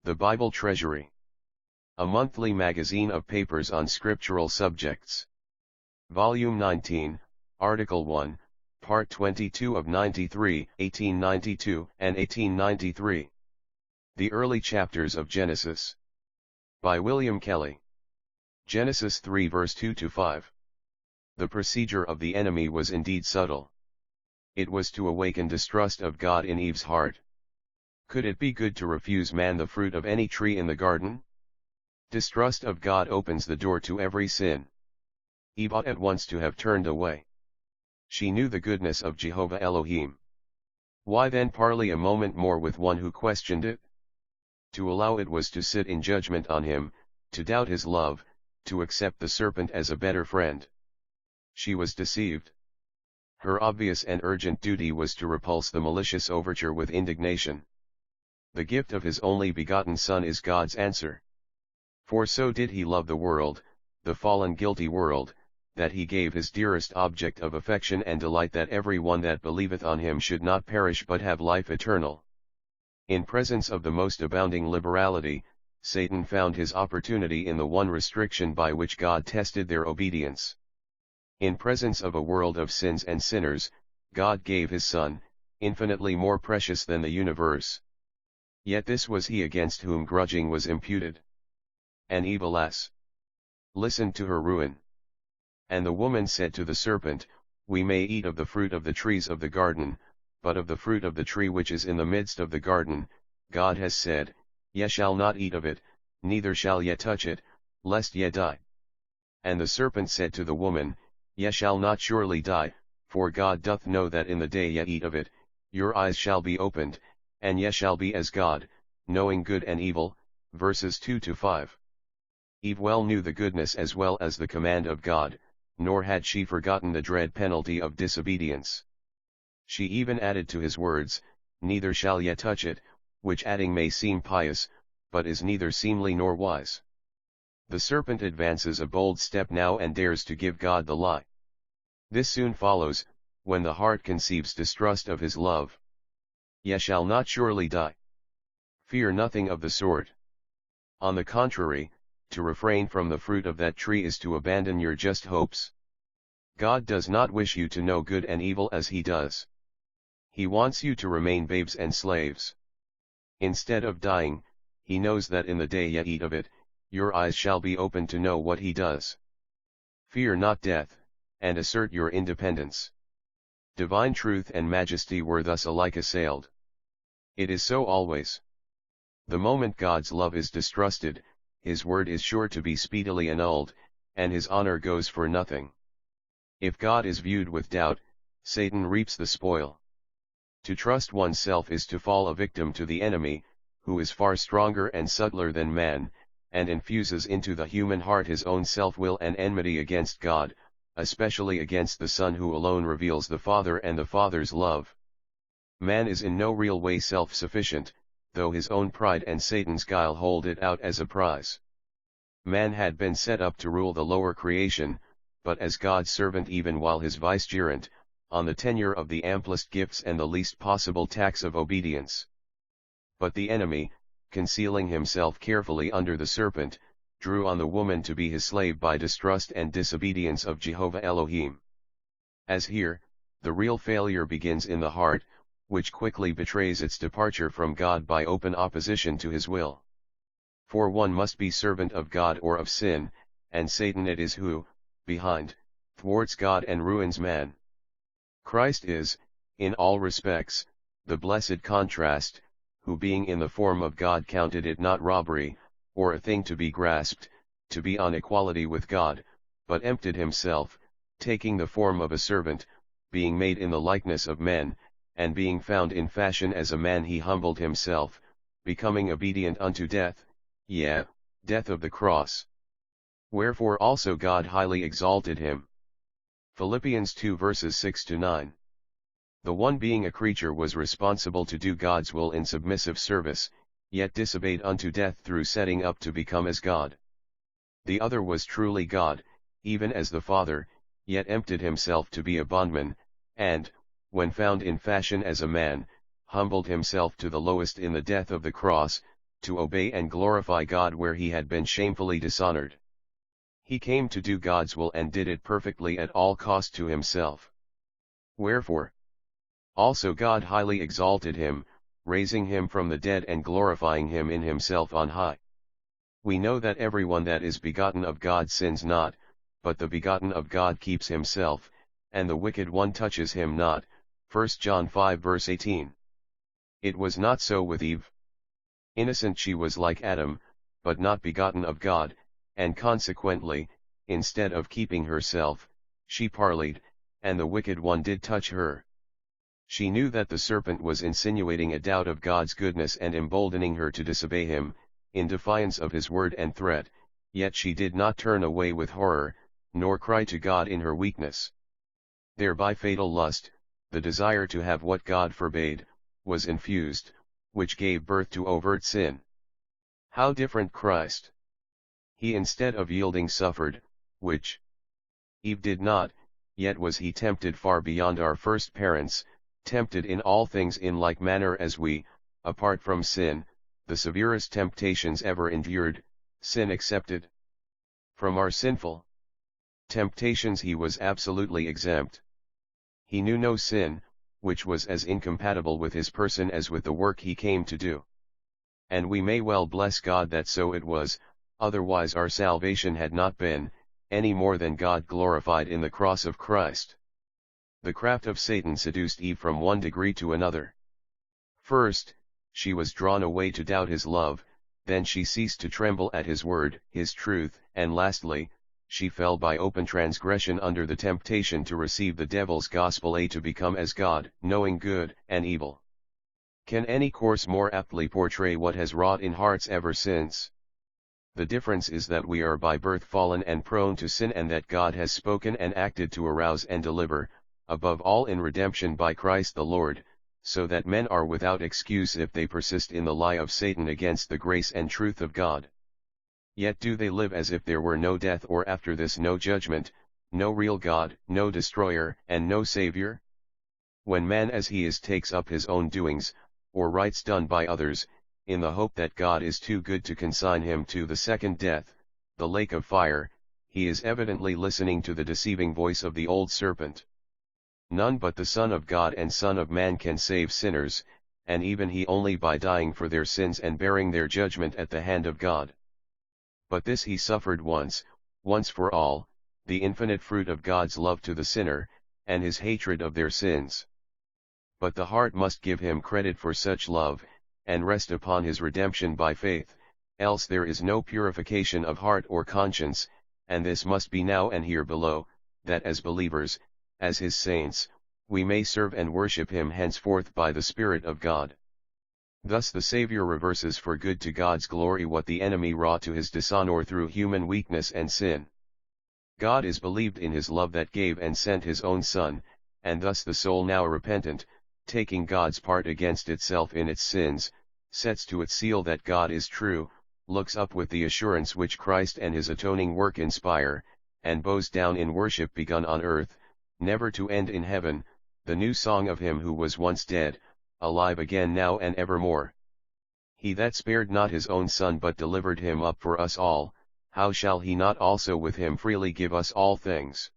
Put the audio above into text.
The Bible Treasury. A monthly magazine of papers on scriptural subjects. Volume 19, Article 1, Part 22 of 93, 1892 and 1893. The Early Chapters of Genesis. By William Kelly. Genesis 3 verse 2-5. The procedure of the enemy was indeed subtle. It was to awaken distrust of God in Eve's heart. Could it be good to refuse man the fruit of any tree in the garden? Distrust of God opens the door to every sin. Eve ought at once to have turned away. She knew the goodness of Jehovah Elohim. Why then parley a moment more with one who questioned it? To allow it was to sit in judgment on him, to doubt his love, to accept the serpent as a better friend. She was deceived. Her obvious and urgent duty was to repulse the malicious overture with indignation. The gift of his only begotten Son is God's answer. For so did he love the world, the fallen guilty world, that he gave his dearest object of affection and delight, that every one that believeth on him should not perish but have life eternal. In presence of the most abounding liberality, Satan found his opportunity in the one restriction by which God tested their obedience. In presence of a world of sins and sinners, God gave his Son, infinitely more precious than the universe. Yet this was he against whom grudging was imputed. And Eve, alas, listened to her ruin. And the woman said to the serpent, We may eat of the fruit of the trees of the garden, but of the fruit of the tree which is in the midst of the garden, God has said, Ye shall not eat of it, neither shall ye touch it, lest ye die. And the serpent said to the woman, Ye shall not surely die, for God doth know that in the day ye eat of it, your eyes shall be opened, and ye shall be as God, knowing good and evil. Verses 2-5. Eve well knew the goodness as well as the command of God, nor had she forgotten the dread penalty of disobedience. She even added to his words, Neither shall ye touch it, which adding may seem pious, but is neither seemly nor wise. The serpent advances a bold step now and dares to give God the lie. This soon follows, when the heart conceives distrust of his love. Ye shall not surely die. Fear nothing of the sort. On the contrary, to refrain from the fruit of that tree is to abandon your just hopes. God does not wish you to know good and evil as he does. He wants you to remain babes and slaves. Instead of dying, he knows that in the day ye eat of it, your eyes shall be opened to know what he does. Fear not death, and assert your independence. Divine truth and majesty were thus alike assailed. It is so always. The moment God's love is distrusted, his word is sure to be speedily annulled, and his honor goes for nothing. If God is viewed with doubt, Satan reaps the spoil. To trust oneself is to fall a victim to the enemy, who is far stronger and subtler than man, and infuses into the human heart his own self-will and enmity against God, especially against the Son who alone reveals the Father and the Father's love. Man is in no real way self-sufficient, though his own pride and Satan's guile hold it out as a prize. Man had been set up to rule the lower creation, but as God's servant even while his vicegerent, on the tenure of the amplest gifts and the least possible tax of obedience. But the enemy, concealing himself carefully under the serpent, drew on the woman to be his slave by distrust and disobedience of Jehovah Elohim. As here, the real failure begins in the heart, which quickly betrays its departure from God by open opposition to his will. For one must be servant of God or of sin, and Satan it is who, behind, thwarts God and ruins man. Christ is, in all respects, the blessed contrast, who being in the form of God counted it not robbery, or a thing to be grasped, to be on equality with God, but emptied himself, taking the form of a servant, being made in the likeness of men, and being found in fashion as a man he humbled himself, becoming obedient unto death, yea, death of the cross. Wherefore also God highly exalted him. Philippians 2 verses 6-9. The one being a creature was responsible to do God's will in submissive service, yet disobeyed unto death through setting up to become as God. The other was truly God, even as the Father, yet emptied himself to be a bondman, and, when found in fashion as a man, humbled himself to the lowest in the death of the cross, to obey and glorify God where he had been shamefully dishonored. He came to do God's will and did it perfectly at all cost to himself. Wherefore also God highly exalted him, raising him from the dead and glorifying him in himself on high. We know that everyone that is begotten of God sins not, but the begotten of God keeps himself, and the wicked one touches him not. 1 John 5 verse 18. It was not so with Eve. Innocent she was like Adam, but not begotten of God, and consequently, instead of keeping herself, she parleyed, and the wicked one did touch her. She knew that the serpent was insinuating a doubt of God's goodness and emboldening her to disobey him, in defiance of his word and threat, yet she did not turn away with horror, nor cry to God in her weakness. Thereby fatal lust, the desire to have what God forbade, was infused, which gave birth to overt sin. How different Christ! He instead of yielding suffered, which Eve did not, yet was he tempted far beyond our first parents, tempted in all things in like manner as we, apart from sin, the severest temptations ever endured, sin accepted. From our sinful temptations he was absolutely exempt. He knew no sin, which was as incompatible with his person as with the work he came to do. And we may well bless God that so it was, otherwise our salvation had not been, any more than God glorified in the cross of Christ. The craft of Satan seduced Eve from one degree to another. First, she was drawn away to doubt his love, then she ceased to tremble at his word, his truth, and lastly, she fell by open transgression under the temptation to receive the devil's gospel, to become as God, knowing good and evil. Can any course more aptly portray what has wrought in hearts ever since? The difference is that we are by birth fallen and prone to sin, and that God has spoken and acted to arouse and deliver, above all in redemption by Christ the Lord, so that men are without excuse if they persist in the lie of Satan against the grace and truth of God. Yet do they live as if there were no death, or after this no judgment, no real God, no destroyer, and no Savior? When man as he is takes up his own doings, or rights done by others, in the hope that God is too good to consign him to the second death, the lake of fire, he is evidently listening to the deceiving voice of the old serpent. None but the Son of God and Son of Man can save sinners, and even he only by dying for their sins and bearing their judgment at the hand of God. But this he suffered once for all, the infinite fruit of God's love to the sinner, and his hatred of their sins. But the heart must give him credit for such love, and rest upon his redemption by faith, else there is no purification of heart or conscience, and this must be now and here below, that as believers, as his saints, we may serve and worship him henceforth by the Spirit of God. Thus the Saviour reverses for good to God's glory what the enemy wrought to his dishonor through human weakness and sin. God is believed in his love that gave and sent his own Son, and thus the soul now repentant, taking God's part against itself in its sins, sets to its seal that God is true, looks up with the assurance which Christ and his atoning work inspire, and bows down in worship begun on earth, never to end in heaven, the new song of him who was once dead, alive again now and evermore. He that spared not his own Son but delivered him up for us all, how shall he not also with him freely give us all things?